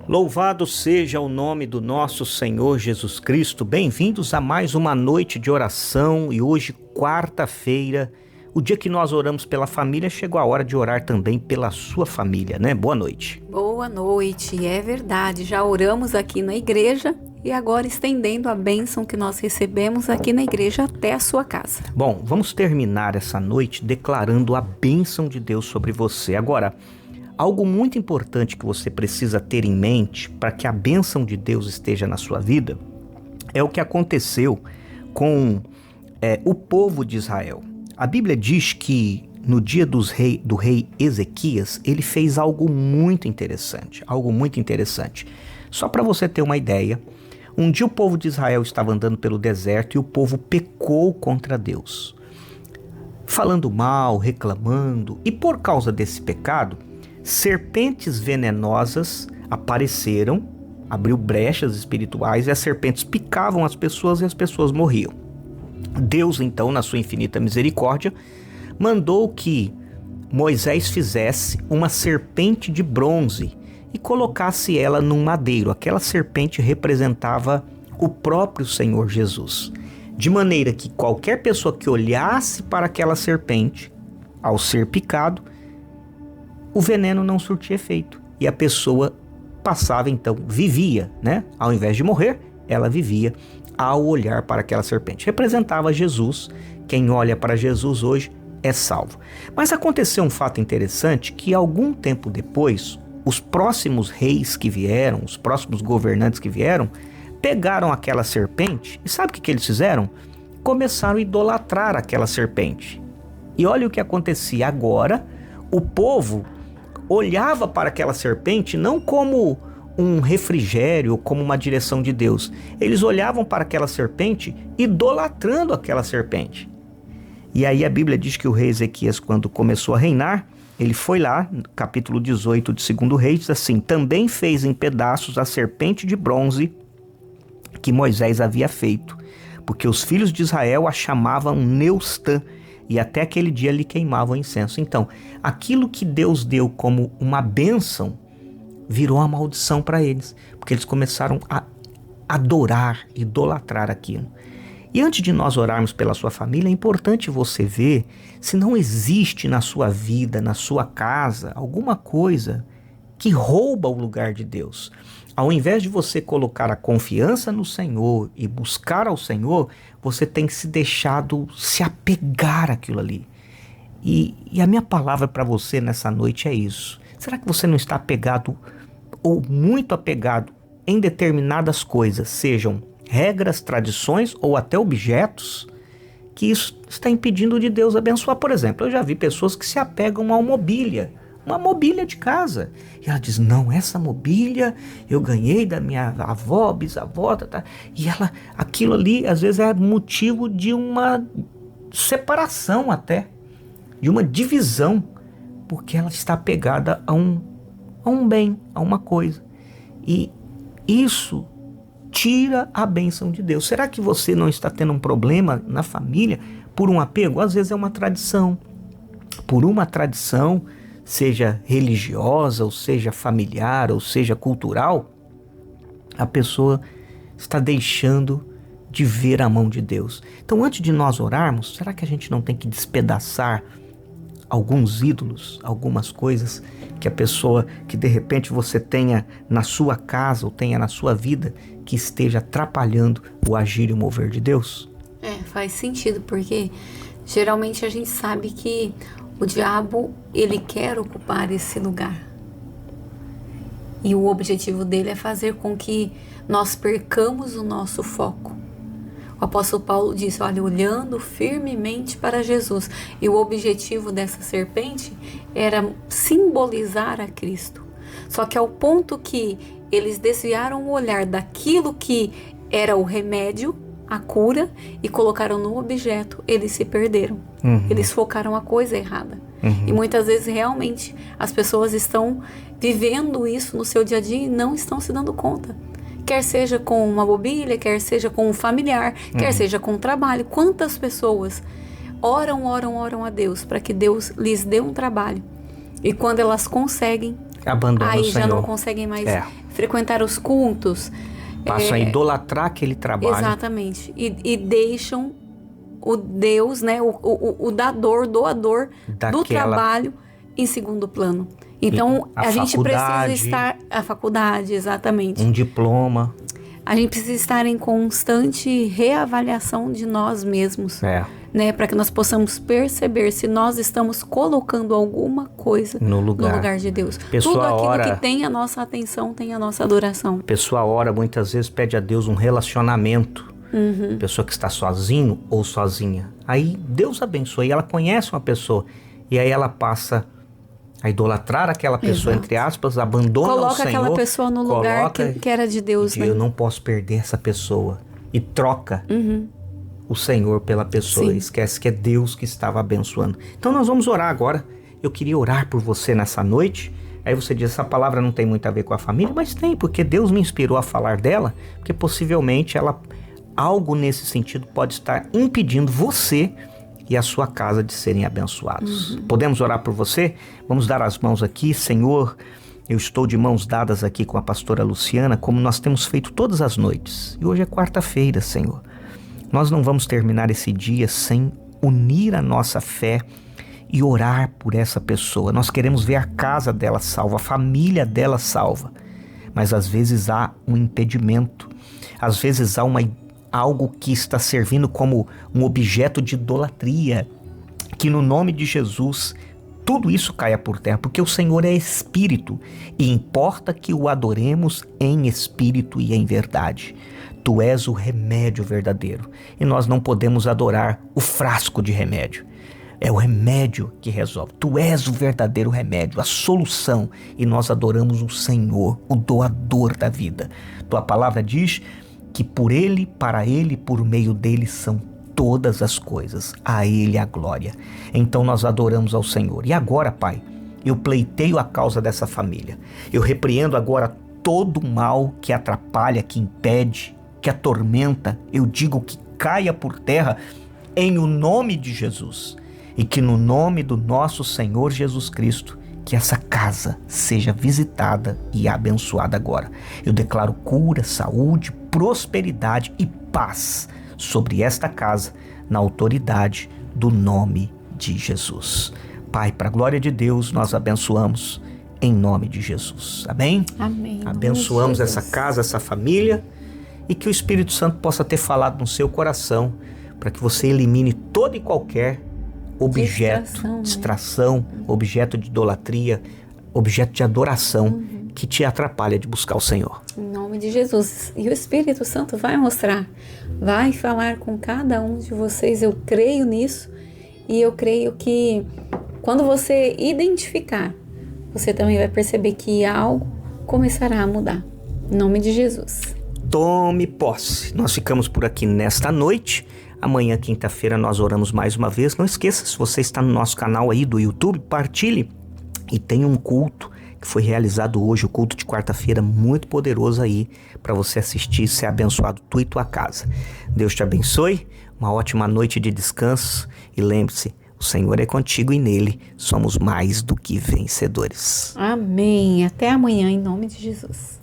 Louvado seja o nome do nosso Senhor Jesus Cristo. Bem-vindos a mais uma noite de oração e hoje, quarta-feira, o dia que nós oramos pela família, chegou a hora de orar também pela sua família, né? Boa noite. Boa noite, é verdade, já oramos aqui na igreja e agora estendendo a bênção que nós recebemos aqui na igreja até a sua casa. Bom, vamos terminar essa noite declarando a bênção de Deus sobre você. Agora, algo muito importante que você precisa ter em mente para que a bênção de Deus esteja na sua vida é o que aconteceu com o povo de Israel. A Bíblia diz que no dia do rei Ezequias, ele fez algo muito interessante. Só para você ter uma ideia, um dia o povo de Israel estava andando pelo deserto e o povo pecou contra Deus, falando mal, reclamando, e por causa desse pecado, serpentes venenosas apareceram, abriu brechas espirituais e as serpentes picavam as pessoas e as pessoas morriam. Deus, então, na sua infinita misericórdia, mandou que Moisés fizesse uma serpente de bronze e colocasse ela num madeiro. Aquela serpente representava o próprio Senhor Jesus, de maneira que qualquer pessoa que olhasse para aquela serpente, ao ser picado, o veneno não surtia efeito e a pessoa passava, então, vivia, né? Ao invés de morrer, ela vivia ao olhar para aquela serpente. Representava Jesus. Quem olha para Jesus hoje é salvo. Mas aconteceu um fato interessante que algum tempo depois, os próximos reis que vieram, os próximos governantes que vieram, pegaram aquela serpente e sabe o que eles fizeram? Começaram a idolatrar aquela serpente. E olha o que acontecia agora, o povo olhava para aquela serpente não como um refrigério, como uma direção de Deus. Eles olhavam para aquela serpente idolatrando aquela serpente. E aí a Bíblia diz que o rei Ezequias, quando começou a reinar, ele foi lá, no capítulo 18 de 2 Reis, diz assim: também fez em pedaços a serpente de bronze que Moisés havia feito, porque os filhos de Israel a chamavam Neustã, e até aquele dia lhe queimavam incenso. Então, aquilo que Deus deu como uma bênção virou uma maldição para eles, porque eles começaram a adorar, idolatrar aquilo. E antes de nós orarmos pela sua família, é importante você ver se não existe na sua vida, na sua casa, alguma coisa que rouba o lugar de Deus. Ao invés de você colocar a confiança no Senhor e buscar ao Senhor, você tem se deixado se apegar àquilo ali. E a minha palavra para você nessa noite é isso. Será que você não está apegado ou muito apegado em determinadas coisas, sejam regras, tradições ou até objetos, que isso está impedindo de Deus abençoar? Por exemplo, eu já vi pessoas que se apegam a uma mobília de casa. E ela diz: não, essa mobília eu ganhei da minha avó, bisavó, e aquilo ali às vezes é motivo de uma separação até, de uma divisão, porque ela está apegada a um bem, a uma coisa. E isso tira a bênção de Deus. Será que você não está tendo um problema na família por um apego? Às vezes é uma tradição. Por uma tradição, seja religiosa, ou seja familiar, ou seja cultural, a pessoa está deixando de ver a mão de Deus. Então, antes de nós orarmos, será que a gente não tem que despedaçar alguns ídolos, algumas coisas que a pessoa, que de repente você tenha na sua casa ou tenha na sua vida, que esteja atrapalhando o agir e o mover de Deus? Faz sentido, porque geralmente a gente sabe que o diabo, ele quer ocupar esse lugar. E o objetivo dele é fazer com que nós percamos o nosso foco. O apóstolo Paulo disse, olha, olhando firmemente para Jesus. E o objetivo dessa serpente era simbolizar a Cristo. Só que ao ponto que eles desviaram o olhar daquilo que era o remédio, a cura, e colocaram no objeto, eles se perderam. Eles focaram a coisa errada. E muitas vezes realmente as pessoas estão vivendo isso no seu dia a dia e não estão se dando conta. Quer seja com uma mobília, quer seja com um familiar, quer seja com um trabalho. Quantas pessoas oram a Deus para que Deus lhes dê um trabalho E quando elas conseguem, Abandona aí o já Senhor. não conseguem mais frequentar os cultos. Passam a idolatrar aquele trabalho. Exatamente. E deixam o Deus, né, o doador do trabalho em segundo plano. Então, a gente precisa estar... A faculdade, exatamente. Um diploma. A gente precisa estar em constante reavaliação de nós mesmos. Né, para que nós possamos perceber se nós estamos colocando alguma coisa no lugar de Deus. Tudo aquilo que tem a nossa atenção, tem a nossa adoração. A pessoa ora, muitas vezes pede a Deus um relacionamento. Pessoa que está sozinho ou sozinha. Aí Deus abençoa e ela conhece uma pessoa. E aí ela passa a idolatrar aquela pessoa, entre aspas, abandona o Senhor. Coloca aquela pessoa no lugar que era de Deus. Né? Eu não posso perder essa pessoa. E troca o Senhor pela pessoa. Sim. Esquece que é Deus que estava abençoando. Então nós vamos orar agora. Eu queria orar por você nessa noite. Aí você diz, essa palavra não tem muito a ver com a família, mas tem, porque Deus me inspirou a falar dela, porque possivelmente algo nesse sentido pode estar impedindo você e a sua casa de serem abençoados. Podemos orar por você? Vamos dar as mãos aqui. Senhor, eu estou de mãos dadas aqui com a pastora Luciana, como nós temos feito todas as noites. E hoje é quarta-feira, Senhor. Nós não vamos terminar esse dia sem unir a nossa fé e orar por essa pessoa. Nós queremos ver a casa dela salva, a família dela salva. Mas às vezes há um impedimento. Às vezes há algo que está servindo como um objeto de idolatria. Que no nome de Jesus tudo isso caia por terra, porque o Senhor é Espírito e importa que o adoremos em Espírito e em verdade. Tu és o remédio verdadeiro e nós não podemos adorar o frasco de remédio. É o remédio que resolve. Tu és o verdadeiro remédio, a solução, e nós adoramos o Senhor, o doador da vida. Tua palavra diz que por Ele, para Ele, por meio dele são todas as coisas. A Ele a glória. Então nós adoramos ao Senhor. E agora, Pai, eu pleiteio a causa dessa família. Eu repreendo agora todo o mal que atrapalha, que impede, que atormenta. Eu digo que caia por terra em o nome de Jesus. E que no nome do nosso Senhor Jesus Cristo, que essa casa seja visitada e abençoada agora. Eu declaro cura, saúde, prosperidade e paz sobre esta casa, na autoridade do nome de Jesus. Pai, para a glória de Deus, nós abençoamos em nome de Jesus. Amém? Amém. Abençoamos essa casa, essa família, e que o Espírito Santo possa ter falado no seu coração, para que você elimine todo e qualquer objeto, distração, objeto de idolatria, objeto de adoração que te atrapalha de buscar o Senhor. Em nome de Jesus. E o Espírito Santo vai mostrar, vai falar com cada um de vocês. Eu creio nisso e eu creio que quando você identificar, você também vai perceber que algo começará a mudar. Em nome de Jesus. Tome posse. Nós ficamos por aqui nesta noite. Amanhã, quinta-feira, nós oramos mais uma vez. Não esqueça, se você está no nosso canal aí do YouTube, partilhe. E tem um culto que foi realizado hoje, o culto de quarta-feira, muito poderoso aí, para você assistir e ser abençoado, tu e tua casa. Deus te abençoe, uma ótima noite de descanso. E lembre-se, o Senhor é contigo e nele somos mais do que vencedores. Amém. Até amanhã, em nome de Jesus.